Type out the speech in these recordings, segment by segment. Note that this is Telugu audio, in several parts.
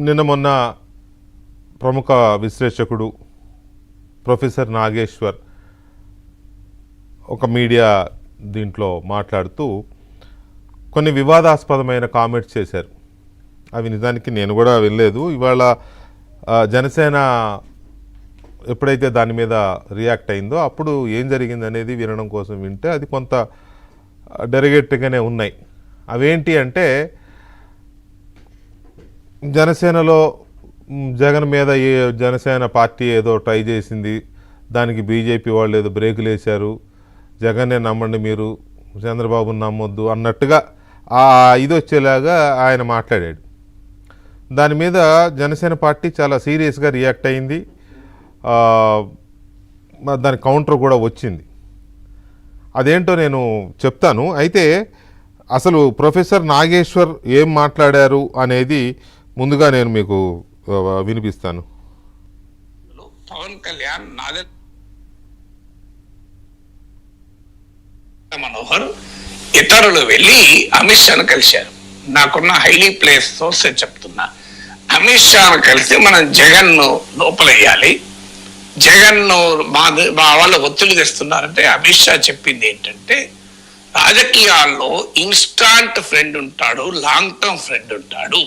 నిన్న మొన్న ప్రముఖ విశ్లేషకుడు ప్రొఫెసర్ నాగేశ్వర్ ఒక మీడియా దీంట్లో మాట్లాడుతూ కొన్ని వివాదాస్పదమైన కామెంట్స్ చేశారు. అవి నిజానికి నేను కూడా వెళ్ళలేదు. ఇవాళ జనసేన ఎప్పుడైతే దాని మీద రియాక్ట్ అయిందో అప్పుడు ఏం జరిగింది అనేది వినడం కోసం వింటే అది కొంత డెరిగేట్గానే ఉన్నాయి. అవేంటి అంటే జనసేనలో జగన్ మీద జనసేన పార్టీ ఏదో ట్రై చేసింది, దానికి బీజేపీ వాళ్ళు ఏదో బ్రేకులు వేశారు, జగన్నే నమ్మండి మీరు చంద్రబాబుని నమ్మొద్దు అన్నట్టుగా ఇది వచ్చేలాగా ఆయన మాట్లాడాడు. దాని మీద జనసేన పార్టీ చాలా సీరియస్గా రియాక్ట్ అయింది. దాని కౌంటర్ కూడా వచ్చింది. అదేంటో నేను చెప్తాను. అయితే అసలు ప్రొఫెసర్ నాగేశ్వర్ ఏం మాట్లాడారు అనేది ముందుగా నేను మీకు వినిపిస్తాను. పవన్ కళ్యాణ్ మనోహర్ ఇతరులు వెళ్ళి అమిత్ షాను కలిశారు. నాకున్న హైలీ ప్లేస్ సోర్స్ చెప్తున్నా. అమిత్ షాను కలిసి మనం జగన్ ను లోపలేయాలి, జగన్ ను మా వాళ్ళు ఒత్తిడి తెస్తున్నారంటే అమిత్ షా చెప్పింది ఏంటంటే రాజకీయాల్లో ఇన్స్టాంట్ ఫ్రెండ్ ఉంటాడు, లాంగ్ టర్మ్ ఫ్రెండ్ ఉంటాడు.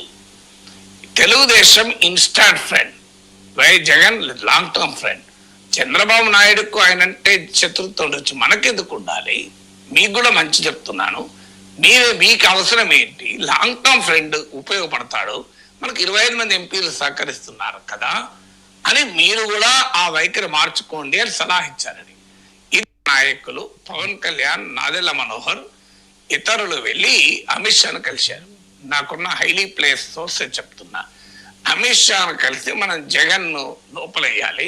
Telugu Desam instant friend, Y Jagan long term friend. Chandrababu నాయుడుకు ఆయనంటే శత్రుత్వం ఉండొచ్చు, మనకెందుకు ఉండాలి? మీకు కూడా మంచి చెప్తున్నాను. మీకు అవసరం ఏంటి? లాంగ్ టర్మ్ ఫ్రెండ్ ఉపయోగపడతాడు, మనకు 25 మంది ఎంపీలు సహకరిస్తున్నారు కదా అని మీరు కూడా ఆ వైఖరి మార్చుకోండి అని సలహా ఇచ్చారని. నాయకులు పవన్ కళ్యాణ్, నాదెళ్ల మనోహర్ ఇతరులు వెళ్ళి అమిత్ షాను కలిశారు. నాకున్న హైలీ ప్లేస్ సోర్స్ చెప్తున్నా. అమిత్ షాను కలిసి మనం జగన్ ను లోపలేయాలి,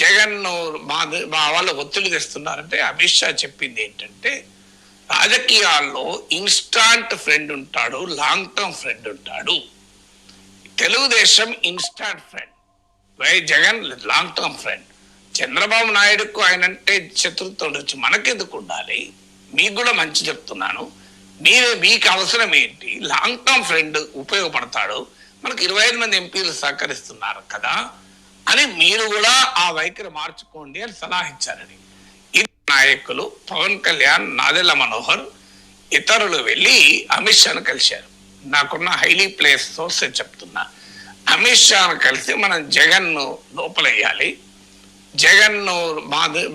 జగన్ ను మా వాళ్ళు ఒత్తిడి తెస్తున్నారంటే అమిత్ షా చెప్పింది ఏంటంటే రాజకీయాల్లో ఇన్స్టాంట్ ఫ్రెండ్ ఉంటాడు, లాంగ్ టర్మ్ ఫ్రెండ్ ఉంటాడు. Telugu Desam instant friend, Y Jagan long term friend. Chandrababu నాయుడుకు ఆయనంటే శత్రుత్వం ఉండొచ్చు, మనకెందుకు ఉండాలి? మీకు కూడా మంచి చెప్తున్నాను. మీకు అవసరం ఏంటి? లాంగ్ టర్మ్ ఫ్రెండ్ ఉపయోగపడతాడు, మనకు 25 మంది ఎంపీలు సహకరిస్తున్నారు కదా అని మీరు కూడా ఆ వైఖరి మార్చుకోండి అని సలహా ఇచ్చారని. నాయకులు పవన్ కళ్యాణ్, నాదెళ్ల మనోహర్ ఇతరులు వెళ్ళి అమిత్ షాను కలిశారు. నాకున్న హైలీ ప్లేస్ సోర్స్ చెప్తున్నా. అమిత్ షాను కలిసి మనం జగన్ ను లోపలేయాలి, జగన్ ను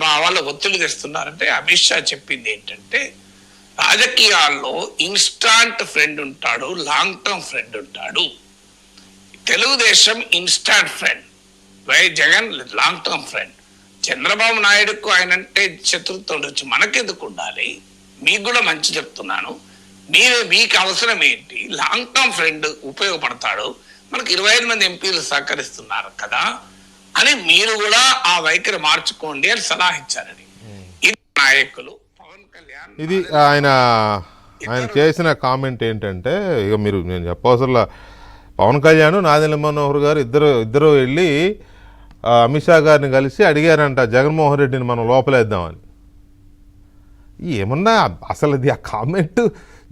మా వాళ్ళు ఒత్తిడి తెస్తున్నారంటే అమిత్ షా చెప్పింది ఏంటంటే రాజకీయాల్లో ఇన్స్టాంట్ ఫ్రెండ్ ఉంటాడు, లాంగ్ టర్మ్ ఫ్రెండ్ ఉంటాడు. Telugu Desam instant friend, Y Jagan long term friend. Chandrababu నాయుడుకు ఆయనంటే శత్రుత్వం ఉండొచ్చు, మనకెందుకు ఉండాలి? మీకు కూడా మంచి చెప్తున్నాను. మీకు అవసరం ఏంటి? లాంగ్ టర్మ్ ఫ్రెండ్ ఉపయోగపడతాడు, మనకు 25 మంది ఎంపీలు సహకరిస్తున్నారు కదా అని మీరు కూడా ఆ వైఖరి మార్చుకోండి అని సలహా ఇచ్చారని. నాయకులు పవన్ కళ్యాణ్, ఇది ఆయన చేసిన కామెంట్ ఏంటంటే, ఇక మీరు నేను చెప్పవసరంలా, పవన్ కళ్యాణ్, నాదెళ్ల మనోహర్ గారు ఇద్దరు వెళ్ళి అమిత్ షా గారిని కలిసి అడిగారంట జగన్మోహన్ రెడ్డిని మనం లోపలేద్దామని. ఏమన్నా అసలు అది ఆ కామెంట్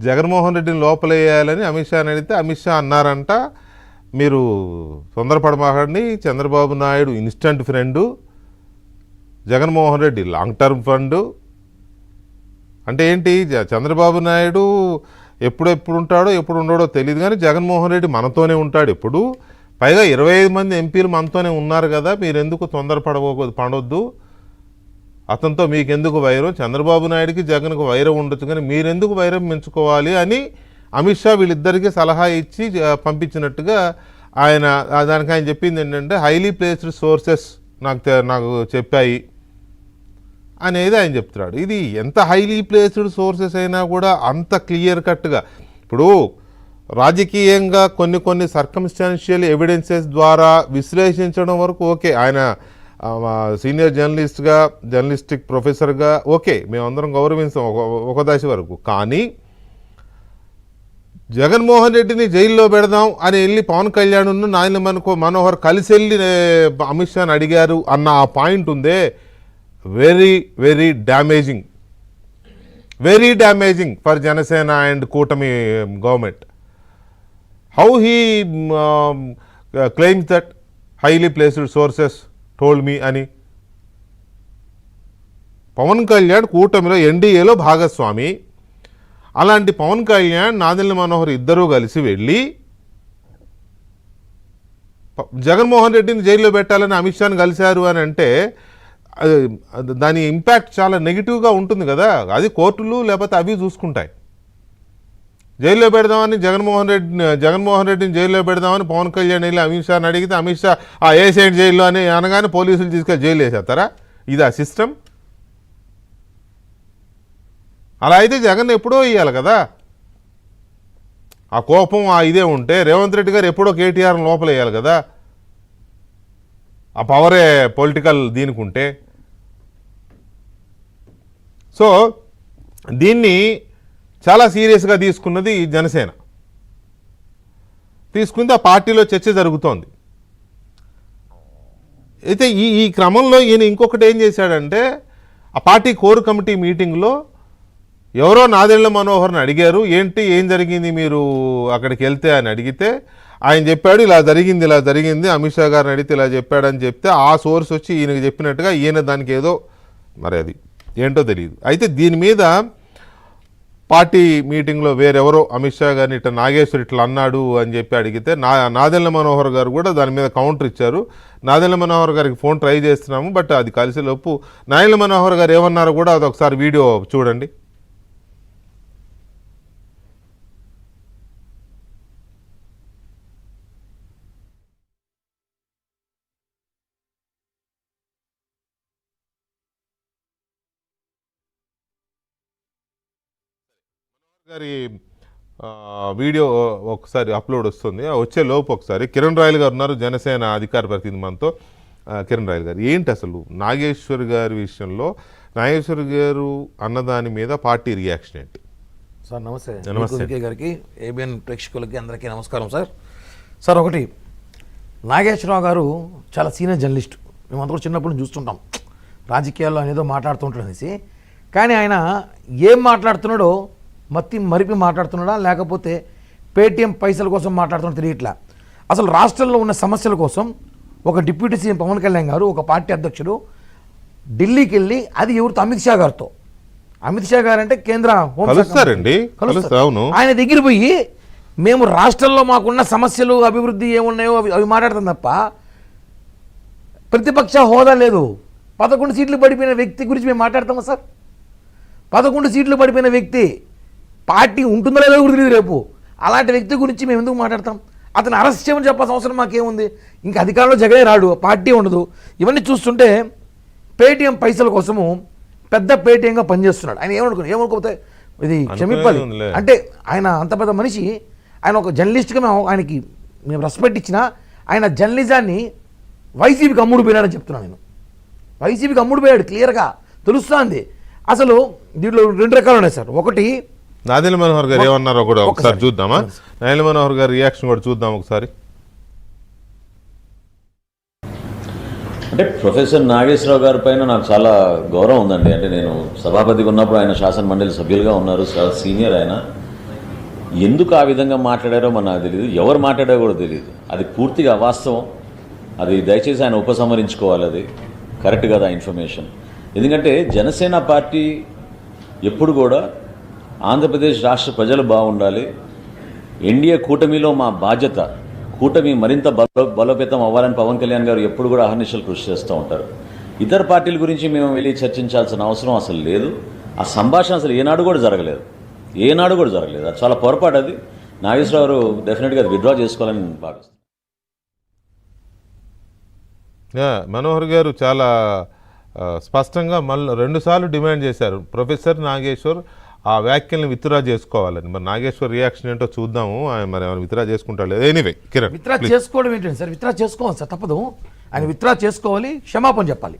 జగన్మోహన్ రెడ్డిని లోపలేయాలని అమిత్ షాని అడిగితే అమిత్ షా అన్నారంట, మీరు తొందరపడమాకండి, Chandrababu Naidu instant friend, Jaganmohan Reddy long term fund. అంటే ఏంటి, చంద్రబాబు నాయుడు ఎప్పుడు ఉంటాడో ఎప్పుడు ఉండడో తెలియదు, కానీ జగన్మోహన్ రెడ్డి మనతోనే ఉంటాడు ఎప్పుడు. పైగా 25 మంది ఎంపీలు మనతోనే ఉన్నారు కదా, మీరెందుకు పడొద్దు, అతనితో మీకెందుకు వైరం, చంద్రబాబు నాయుడికి జగన్కు వైరం ఉండొచ్చు కానీ మీరెందుకు వైరం పెంచుకోవాలి అని అమిత్ షా వీళ్ళిద్దరికీ సలహా ఇచ్చి పంపించినట్టుగా ఆయన దానికి ఆయన చెప్పింది ఏంటంటే హైలీ ప్లేస్డ్ సోర్సెస్ నాకు చెప్పాయి అనేది ఆయన చెప్తున్నాడు. ఇది ఎంత హైలీ ప్లేస్డ్ సోర్సెస్ అయినా కూడా అంత క్లియర్ కట్గా, ఇప్పుడు రాజకీయంగా కొన్ని సర్కమ్స్టాన్షియల్ ఎవిడెన్సెస్ ద్వారా విశ్లేషించడం వరకు ఓకే, ఆయన సీనియర్ జర్నలిస్ట్గా, జర్నలిస్టిక్ ప్రొఫెసర్గా ఓకే, మేమందరం గౌరవించాం ఒక దశ వరకు. కానీ జగన్మోహన్ రెడ్డిని జైల్లో పెడదాం అని వెళ్ళి పవన్ కళ్యాణ్ నాయన మనోహర్ కలిసి వెళ్ళి అమిత్ షాని అడిగారు అన్న ఆ పాయింట్ ఉందే, very very damaging for Janasena and కూటమి government. How he claims that highly placed sources told me అని. పవన్ కళ్యాణ్ కూటమిలో ఎన్డీఏలో భాగస్వామి. అలాంటి పవన్ కళ్యాణ్ నాదెండ్ల మనోహర్ ఇద్దరూ కలిసి వెళ్ళి జగన్మోహన్ రెడ్డిని జైల్లో పెట్టాలని అమిత్ షాని కలిశారు అని అంటే దాని ఇంపాక్ట్ చాలా నెగిటివ్గా ఉంటుంది కదా. అది కోర్టులు లేకపోతే అవి చూసుకుంటాయి. జైల్లో పెడదామని జగన్మోహన్ రెడ్డిని జైల్లో పెడదామని పవన్ కళ్యాణ్ వెళ్ళి అమిత్ షాని అడిగితే అమిత్ షా ఏసేంటి జైల్లో అని అనగానే పోలీసులు తీసుకెళ్ళి జైలు వేసేస్తారా? ఇది ఆ సిస్టమ్. అలా అయితే జగన్ ఎప్పుడో ఇవ్వాలి కదా. ఆ కోపం ఆ ఇదే ఉంటే రేవంత్ రెడ్డి గారు ఎప్పుడో కేటీఆర్ని లోపల వేయాలి కదా. ఆ పవరే పొలిటికల్ దీనికి ఉంటే. సో దీన్ని చాలా సీరియస్గా తీసుకున్నది జనసేన. తీసుకుంది ఆ పార్టీలో చర్చ జరుగుతోంది. అయితే ఈ క్రమంలో ఈయన ఇంకొకటి ఏం చేశాడంటే ఆ పార్టీ కోర్ కమిటీ మీటింగ్లో ఎవరో నాదెండ్ల మనోహర్ని అడిగారు, ఏం జరిగింది మీరు అక్కడికి వెళ్తే అని అడిగితే ఆయన చెప్పాడు ఇలా జరిగింది అమిత్ షా గారిని అడిగితే ఇలా చెప్పాడని చెప్తే ఆ సోర్స్ వచ్చి ఈయనకి చెప్పినట్టుగా ఈయన దానికి ఏదో మరి అది ఏంటో తెలియదు. అయితే దీని మీద పార్టీ మీటింగ్లో వేరెవరో అమిత్ షా గారిని ఇట్లా నాగేశ్వర్ ఇట్లా అన్నాడు అని చెప్పి అడిగితే నాదెండ్ల మనోహర్ గారు కూడా దాని మీద కౌంటర్ ఇచ్చారు. నాదెండ్ల మనోహర్ గారికి ఫోన్ ట్రై చేస్తున్నాము, బట్ అది కలిసేలోపు నాదెండ్ల మనోహర్ గారు ఏమన్నారో కూడా అది ఒకసారి వీడియో చూడండి. గారి వీడియో ఒకసారి అప్లోడ్ వస్తుంది. వచ్చే లోపు ఒకసారి కిరణ్ రాయల్ గారు ఉన్నారు, జనసేన అధికార ప్రతినిధి మనతో. కిరణ్ రాయల్ గారు, ఏంటి అసలు నాగేశ్వర్ గారి విషయంలో నాగేశ్వర్ గారు అన్నదాని మీద పార్టీ రియాక్షన్ ఏంటి? సార్ నమస్తే. నమస్తే గారికి, ఏబిఎన్ ప్రేక్షకులకి అందరికీ నమస్కారం సార్. సార్ ఒకటి, నాగేశ్వరరావు గారు చాలా సీనియర్ జర్నలిస్ట్. మేమంతా కూడా చిన్నప్పుడు చూస్తుంటాం రాజకీయాల్లో అనేదో మాట్లాడుతుంటాడు అనేసి. కానీ ఆయన ఏం మాట్లాడుతున్నాడో మరిపి మాట్లాడుతున్నాడా లేకపోతే పేటీఎం పైసల కోసం మాట్లాడుతున్నా తెలియట్లా. అసలు రాష్ట్రంలో ఉన్న సమస్యల కోసం ఒక డిప్యూటీ సీఎం పవన్ కళ్యాణ్ గారు, ఒక పార్టీ అధ్యక్షుడు ఢిల్లీకి వెళ్ళి, అది ఎవరితో, అమిత్ షా గారితో. అమిత్ షా గారు అంటే కేంద్ర హోంశాఖ ఆయన దగ్గర పోయి మేము రాష్ట్రంలో మాకున్న సమస్యలు అభివృద్ధి ఏమున్నాయో అవి మాట్లాడతాం తప్ప ప్రతిపక్ష హోదా లేదు. 11 సీట్లు పడిపోయిన వ్యక్తి గురించి మేము మాట్లాడతామా సార్? 11 సీట్లు పడిపోయిన వ్యక్తి పార్టీ ఉంటుందో లేదో కూడా తెలియదు రేపు. అలాంటి వ్యక్తి గురించి మేము ఎందుకు మాట్లాడతాం? అతను అరెస్ట్ చేయమని చెప్పాల్సిన అవసరం మాకేముంది? ఇంకా అధికారంలో జగనే రాడు, పార్టీ ఉండదు. ఇవన్నీ చూస్తుంటే పేటీఎం పైసల కోసము పెద్ద పేటీఎంగా పనిచేస్తున్నాడు. ఆయన ఏమనుకోకపోతే ఇది క్షమింపాలి. అంటే ఆయన అంత పెద్ద మనిషి, ఆయన ఒక జర్నలిస్ట్గా మేము రెస్పెక్ట్ ఇచ్చినా ఆయన జర్నలిజాన్ని వైసీపీకి అమ్ముడు పోయినాడని చెప్తున్నాను నేను. వైసీపీకి అమ్ముడు పోయాడు, క్లియర్గా తెలుస్తుంది. అసలు దీంట్లో 2 రకాలు ఉన్నాయి సార్. ఒకటి, నాదెండ్ల మనోహర్ గారు ఏమన్నారో కూడా ఒకసారి చూద్దామా? నాదెండ్ల మనోహర్ గారి రియాక్షన్ కూడా చూద్దాం ఒకసారి. అంటే ప్రొఫెసర్ నాగేశ్వరరావు గారి పైన నాకు చాలా గౌరవం ఉందండి. అంటే నేను సభాపతిగా ఉన్నప్పుడు ఆయన శాసన మండలి సభ్యులుగా ఉన్నారు, చాలా సీనియర్ ఆయన. ఎందుకు ఆ విధంగా మాట్లాడారో మన నాకు తెలియదు, ఎవరు మాట్లాడారో కూడా తెలియదు. అది పూర్తిగా అవాస్తవం. అది దయచేసి ఆయన ఉపసంహరించుకోవాలి. అది కరెక్ట్ కదా ఇన్ఫర్మేషన్. ఎందుకంటే జనసేన పార్టీ ఎప్పుడు కూడా ఆంధ్రప్రదేశ్ రాష్ట్ర ప్రజలు బాగుండాలి, ఎన్డీఏ కూటమిలో మా బాధ్యత, కూటమి మరింత బలోపేతం అవ్వాలని పవన్ కళ్యాణ్ గారు ఎప్పుడు కూడా అహర్నిశలు కృషి చేస్తూ ఉంటారు. ఇతర పార్టీల గురించి మేము వెళ్ళి చర్చించాల్సిన అవసరం అసలు లేదు. ఆ సంభాషణ అసలు ఏనాడు కూడా జరగలేదు. అది చాలా పొరపాటు. అది నాగేశ్వరరావు డెఫినెట్గా అది విత్డ్రా చేసుకోవాలని భావిస్తాను. మనోహర్ గారు చాలా స్పష్టంగా మళ్ళీ 2 సార్లు డిమాండ్ చేశారు ప్రొఫెసర్ నాగేశ్వర్ ఆ వ్యాఖ్యలను విత్డ్రా చేసుకోవాలని. మరి నాగేశ్వర్ రియాక్షన్ ఏంటో చూద్దాము. మరి విత్డ్రా చేసుకుంటాడు. ఎనీవే కిరణ్, విత్డ్రా చేసుకోవడం ఏంటండి సార్? విత్డ్రా చేసుకోవాలి సార్, తప్పదు. ఆయన విత్డ్రా చేసుకోవాలి, క్షమాపణ చెప్పాలి.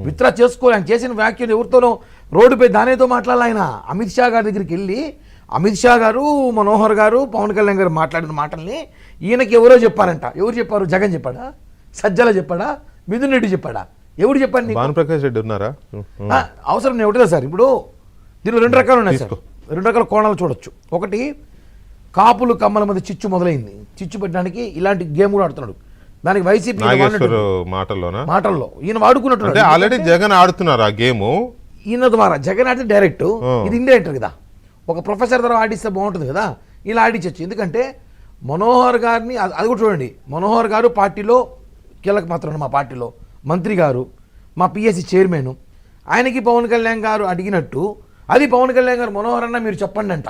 విత్డ్రా చేసుకోవాలి. ఆయన చేసిన వ్యాఖ్యలు ఎవరితోనో రోడ్డుపై దానితో మాట్లాడాలి. ఆయన అమిత్ షా గారి దగ్గరికి వెళ్ళి అమిత్ షా గారు, మనోహర్ గారు, పవన్ కళ్యాణ్ గారు మాట్లాడిన మాటల్ని ఈయనకి ఎవరో చెప్పారంట. ఎవరు చెప్పారు? జగన్ చెప్పాడా? సజ్జల చెప్పాడా? మిథున్ రెడ్డి చెప్పాడా? ఎవరు చెప్పండి? భానుప్రకాష్ రెడ్డి ఉన్నారా? అవసరం ఒకటే సార్. ఇప్పుడు దీనిలో 2 రకాలు ఉన్నాయి సార్. 2 రకాల కోణాలు చూడొచ్చు. ఒకటి, కాపులు కమ్మల మధ్య చిచ్చు మొదలైంది. చిచ్చు పెట్టడానికి ఇలాంటి గేమ్ కూడా ఆడుతున్నాడు. దానికి వైసీపీ నాగేశ్వర్ మాటల్లో ఈయన వాడుకున్నట్టు అంటే ఆల్రెడీ జగన్ ఆడుతున్నారు ఆ గేమ్. ఈయన ద్వారా జగన్ ఆడితే డైరెక్ట్, ఇది ఇండైరెక్ట్ కదా. ఒక ప్రొఫెసర్ ద్వారా ఆడిస్తే బాగుంటుంది కదా, ఇలా ఆడించవచ్చు. ఎందుకంటే మనోహర్ గారిని అది కూడా చూడండి, మనోహర్ గారు పార్టీలో కీలక పాత్ర, మా పార్టీలో మంత్రి గారు, మా పిఎస్సి చైర్మన్, ఆయనకి పవన్ కళ్యాణ్ గారు అడిగినట్టు అది పవన్ కళ్యాణ్ గారు మనోహర్ అన్న మీరు చెప్పండి అంట.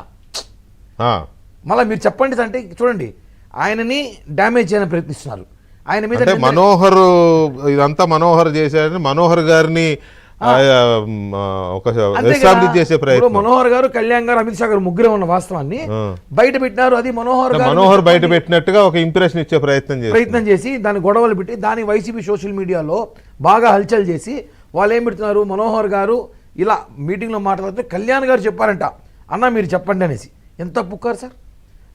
మళ్ళీ మీరు చెప్పండి అంటే చూడండి, ఆయనని డ్యామేజ్ చేయాలని ప్రయత్నిస్తున్నారు. ఆయన మీద మనోహర్ ఇదంతా మనోహర్ చేశారని మనోహర్ గారిని చేసే ప్రయత్నం. మనోహర్ గారు, కళ్యాణ్ గారు, అమిత్ షా గారు ముగ్గురే ఉన్న వాస్తవాన్ని బయట పెట్టినారు. అది మనోహర్ బయట పెట్టినట్టుగా ఒక ఇంప్రెషన్ ఇచ్చే ప్రయత్నం చేసి దాని గొడవలు పెట్టి దాని వైసీపీ సోషల్ మీడియాలో బాగా హల్చల్ చేసి వాళ్ళు ఏం పెడుతున్నారు, మనోహర్ గారు ఇలా మీటింగ్లో మాట్లాడుతూ కళ్యాణ్ గారు చెప్పారంట అన్న మీరు చెప్పండి అనేసి. ఎంత పుక్కారు సార్.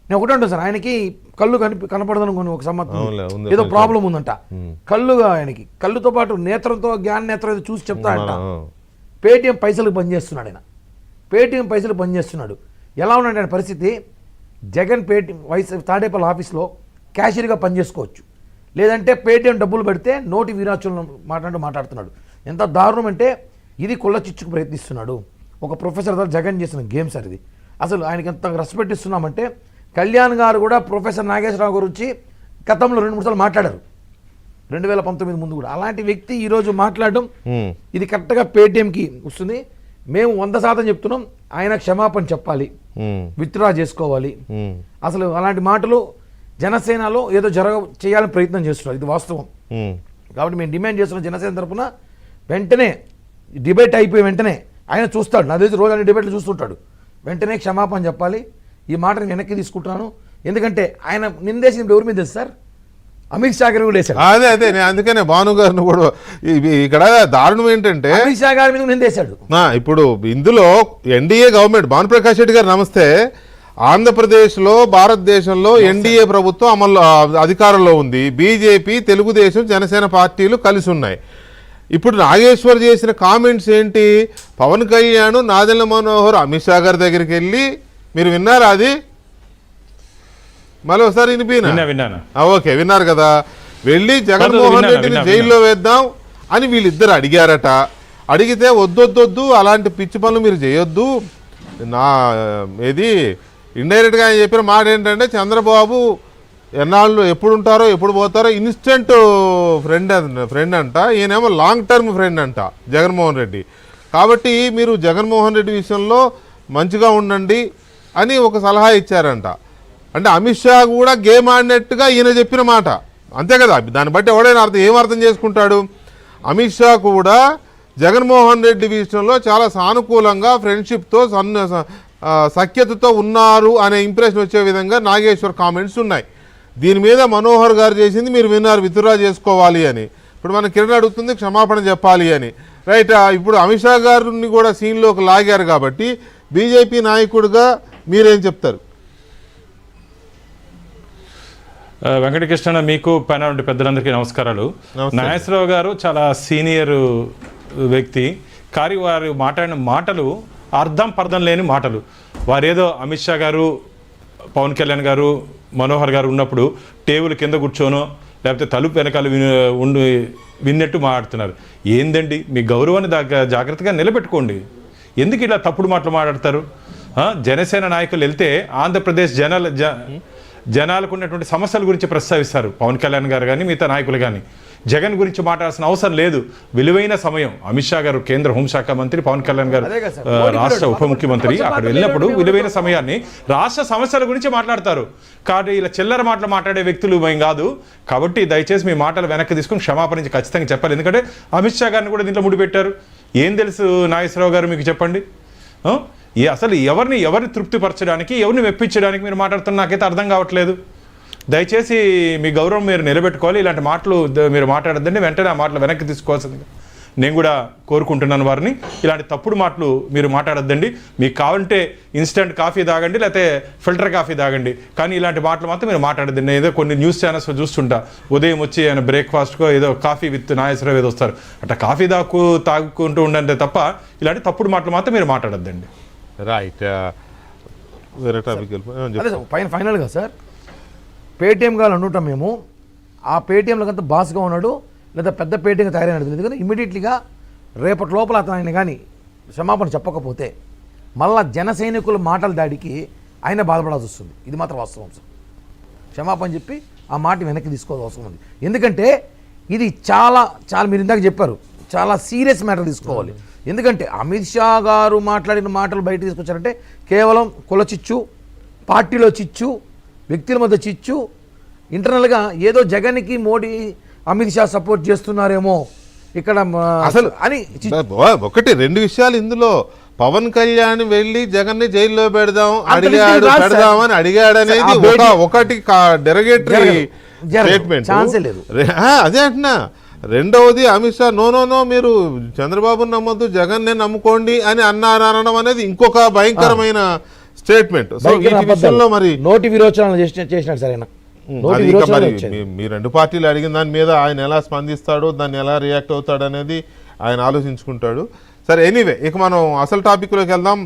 నేను ఒకటే ఉంటాను సార్, ఆయనకి కళ్ళు కనపడదనుకోండి ఒక సంవత్సరం ఏదో ప్రాబ్లం ఉందంట, కళ్ళుగా ఆయనకి కళ్ళుతో పాటు నేత్రంతో జ్ఞాన నేత్రం ఏదో చూసి చెప్తాడంట. పేటీఎం పైసలకు పనిచేస్తున్నాడు ఆయన, పేటీఎం పైసలు పనిచేస్తున్నాడు. ఎలా ఉన్నాడు ఆయన పరిస్థితి? జగన్ పేటీఎం తాడేపల్లి ఆఫీస్లో క్యాషియర్గా పనిచేసుకోవచ్చు, లేదంటే పేటీఎం డబ్బులు పెడితే నోటి వీరాచులను మాట్లాడుతున్నాడు. ఎంత దారుణం అంటే ఇది కుళ్ళ చిచ్చుకు ప్రయత్నిస్తున్నాడు. ఒక ప్రొఫెసర్ ద్వారా జగన్ చేసిన గేమ్ సార్ ఇది. అసలు ఆయనకి ఎంత రెస్పెక్ట్ ఇస్తున్నామంటే, కళ్యాణ్ గారు కూడా ప్రొఫెసర్ నాగేశ్వరరావు గురించి గతంలో 2-3 సార్లు మాట్లాడారు, 2019 ముందు కూడా. అలాంటి వ్యక్తి ఈరోజు మాట్లాడడం ఇది కరెక్ట్గా పేటీఎంకి వస్తుంది. మేము 100% చెప్తున్నాం, ఆయన క్షమాపణ చెప్పాలి, విత్డ్రా చేసుకోవాలి. అసలు అలాంటి మాటలు జనసేనలో ఏదో చేయాలని ప్రయత్నం చేస్తున్నారు, ఇది వాస్తవం. కాబట్టి మేము డిమాండ్ చేస్తున్నాం జనసేన తరఫున, వెంటనే డిబేట్ అయిపోయి వెంటనే ఆయన చూస్తాడు, నా తెలిసి రోజు అన్ని డిబేట్లు చూస్తుంటాడు, వెంటనే క్షమాపణ చెప్పాలి. ఈ మాటను వెనక్కి తీసుకుంటున్నాను. ఎందుకంటే ఆయన నిందేసిన ఎవరి మీద తెలుసు సార్, అమిత్ షా గారు కూడా వేశాడు. అదే అందుకనే భాను గారిని కూడా ఇక్కడ దారుణం ఏంటంటే అమిత్ షా గారి మీద నిందేశాడు. ఇప్పుడు ఇందులో ఎన్డీఏ గవర్నమెంట్, భానుప్రకాష్ రెడ్డి గారు నమస్తే, ఆంధ్రప్రదేశ్లో భారతదేశంలో ఎన్డీఏ ప్రభుత్వం అమల్లో అధికారంలో ఉంది. బీజేపీ, తెలుగుదేశం, జనసేన పార్టీలు కలిసి ఉన్నాయి. ఇప్పుడు నాగేశ్వర్ చేసిన కామెంట్స్ ఏంటి? పవన్ కళ్యాణ్, నాదెళ్ల మనోహర్ అమిత్ షా గారి దగ్గరికి వెళ్ళి, మీరు విన్నారా అది? మళ్ళీ ఒకసారి విన్నాను. ఓకే, విన్నారు కదా. వెళ్ళి జగన్మోహన్ రెడ్డిని జైల్లో వేద్దాం అని వీళ్ళిద్దరు అడిగారట. అడిగితే వద్దొద్దొద్దు, అలాంటి పిచ్చి పనులు మీరు చేయొద్దు. ఏది ఇండైరెక్ట్గా ఆయన చెప్పిన మాట ఏంటంటే, చంద్రబాబు ఎన్నాళ్ళు ఎప్పుడు ఉంటారో ఎప్పుడు పోతారో ఇన్స్టెంట్ ఫ్రెండ్ అంట, ఈయనేమో లాంగ్ టర్మ్ ఫ్రెండ్ అంట జగన్మోహన్ రెడ్డి. కాబట్టి మీరు జగన్మోహన్ రెడ్డి విషయంలో మంచిగా ఉండండి అని ఒక సలహా ఇచ్చారంట. అంటే అమిత్ షా కూడా గేమ్ ఆడినట్టుగా ఈయన చెప్పిన మాట, అంతే కదా. దాన్ని బట్టి ఎవడైనా ఏం అర్థం చేసుకుంటాడు? అమిత్ షా కూడా జగన్మోహన్ రెడ్డి విషయంలో చాలా సానుకూలంగా, ఫ్రెండ్షిప్తో, సఖ్యతతో ఉన్నారు అనే ఇంప్రెషన్ వచ్చే విధంగా నాగేశ్వర్ కామెంట్స్ ఉన్నాయి. దీని మీద మనోహర్ గారు చేసింది మీరు విన్నారు, విత్డ్రా చేసుకోవాలి అని. ఇప్పుడు మన కిరణ్ అడుగుతుంది క్షమాపణ చెప్పాలి అని, రైట్. ఇప్పుడు అమిత్ షా గారిని కూడా సీన్లోకి లాగారు కాబట్టి బీజేపీ నాయకుడిగా మీరేం చెప్తారు? వెంకటకృష్ణ, మీకు పైన ఉండే పెద్దలందరికీ నమస్కారాలు. నాగేశ్వరరావు గారు చాలా సీనియర్ వ్యక్తి, కానీ వారు మాట్లాడిన మాటలు అర్థం పర్థం లేని మాటలు. వారేదో అమిత్ షా గారు, పవన్ కళ్యాణ్ గారు, మనోహర్ గారు ఉన్నప్పుడు టేబుల్ కింద కూర్చోనో లేకపోతే తలుపు వెనకాల విన్నట్టు మాట్లాడుతున్నారు. ఏందండి, మీ గౌరవాన్ని జాగ్రత్తగా నిలబెట్టుకోండి. ఎందుకు ఇలా తప్పుడు మాటలు మాట్లాడతారు? జనసేన నాయకులు వెళ్తే ఆంధ్రప్రదేశ్ జనాలకు ఉన్నటువంటి సమస్యల గురించి ప్రస్తావిస్తారు పవన్ కళ్యాణ్ గారు కానీ మిగతా నాయకులు కానీ. జగన్ గురించి మాట్లాడాల్సిన అవసరం లేదు. విలువైన సమయం అమిత్ షా గారు కేంద్ర హోంశాఖ మంత్రి, పవన్ కళ్యాణ్ గారు రాష్ట్ర ఉప ముఖ్యమంత్రి, అక్కడ వెళ్ళినప్పుడు విలువైన సమయాన్ని రాష్ట్ర సమస్యల గురించి మాట్లాడతారు. కాబట్టి ఇలా చిల్లర మాటలు మాట్లాడే వ్యక్తులు మేము కాదు. కాబట్టి దయచేసి మీ మాటలు వెనక్కి తీసుకుని క్షమాపణ ఖచ్చితంగా చెప్పాలి. ఎందుకంటే అమిత్ షా గారిని కూడా దీంట్లో ముడిపెట్టారు. ఏం తెలుసు నాగేశ్వరరావు గారు మీకు చెప్పండి. అసలు ఎవరిని తృప్తిపరచడానికి, ఎవరిని మెప్పించడానికి మీరు మాట్లాడుతున్న నాకైతే అర్థం కావట్లేదు. దయచేసి మీ గౌరవం మీరు నిలబెట్టుకోవాలి. ఇలాంటి మాటలు మీరు మాట్లాడద్దండి, వెంటనే ఆ మాటలు వెనక్కి తీసుకోవాల్సింది నేను కూడా కోరుకుంటున్నాను వారిని. ఇలాంటి తప్పుడు మాటలు మీరు మాట్లాడద్దండి. మీకు కావాలంటే ఇన్స్టెంట్ కాఫీ తాగండి, లేకపోతే ఫిల్టర్ కాఫీ తాగండి, కానీ ఇలాంటి మాటలు మాత్రం మీరు మాట్లాడద్దండి. ఏదో కొన్ని న్యూస్ ఛానల్స్ చూస్తుంటా, ఉదయం వచ్చి ఆయన బ్రేక్ఫాస్ట్కో ఏదో కాఫీ విత్ నాగేశ్వరరావు ఏదో వస్తారు, అట్లా కాఫీ తాగుకుంటూ ఉండండి తప్ప ఇలాంటి తప్పుడు మాటలు మాత్రం మీరు మాట్లాడద్దండి. రైట్. వేరే టాపిక్ ఫైనల్గా సార్, పేటీఎం గారు అంటుంటాం మేము, ఆ పేటీఎంలో కంత బాస్గా ఉన్నాడు లేదా పెద్ద పేటీఎం తయారైనది లేదు, కానీ ఇమీడియట్లీగా రేపటి లోపల అతను ఆయన కానీ క్షమాపణ చెప్పకపోతే మళ్ళా జన సైనికుల మాటల దాడికి ఆయన బాధపడాల్సి వస్తుంది. ఇది మాత్రం వాస్తవం సార్. క్షమాపణ చెప్పి ఆ మాట వెనక్కి తీసుకోవాల్సిన అవసరం ఉంది. ఎందుకంటే ఇది చాలా చాలా మీరు ఇందాక చెప్పారు, చాలా సీరియస్ మ్యాటర్ తీసుకోవాలి. ఎందుకంటే అమిత్ షా గారు మాట్లాడిన మాటలు బయట తీసుకొచ్చారంటే కేవలం కుల చిచ్చు, పార్టీలో చిచ్చు, వ్యక్తుల మధ్య చిచ్చు, ఇంటర్నల్గా ఏదో జగన్కి మోడీ అమిత్ షా సపోర్ట్ చేస్తున్నారేమో ఇక్కడ అసలు అని ఒకటి రెండు విషయాలు ఇందులో. పవన్ కళ్యాణ్ వెళ్ళి జగన్ ని జైల్లో పెడదాం పెడదామని అడిగాడనేది ఒకటి డెరగేటరీ స్టేట్మెంట్. అదే అంటున్నా. రెండవది అమిత్ షా నో మీరు చంద్రబాబుని నమ్మొద్దు, జగన్ నే నమ్ముకోండి అని అనడం అనేది ఇంకొక భయంకరమైన స్టేట్మెంట్. సో ఈ విషయంలో మరి నోటి విరోచనాలు చేసినాడు సరైన. మీ రెండు పార్టీలు అడిగిన దాని మీద ఆయన ఎలా స్పందిస్తాడో, దాన్ని ఎలా రియాక్ట్ అవుతాడు అనేది ఆయన ఆలోచించుకుంటాడు. సరే, ఎనీవే ఇక మనం అసలు టాపిక్లోకి వెళ్దాం.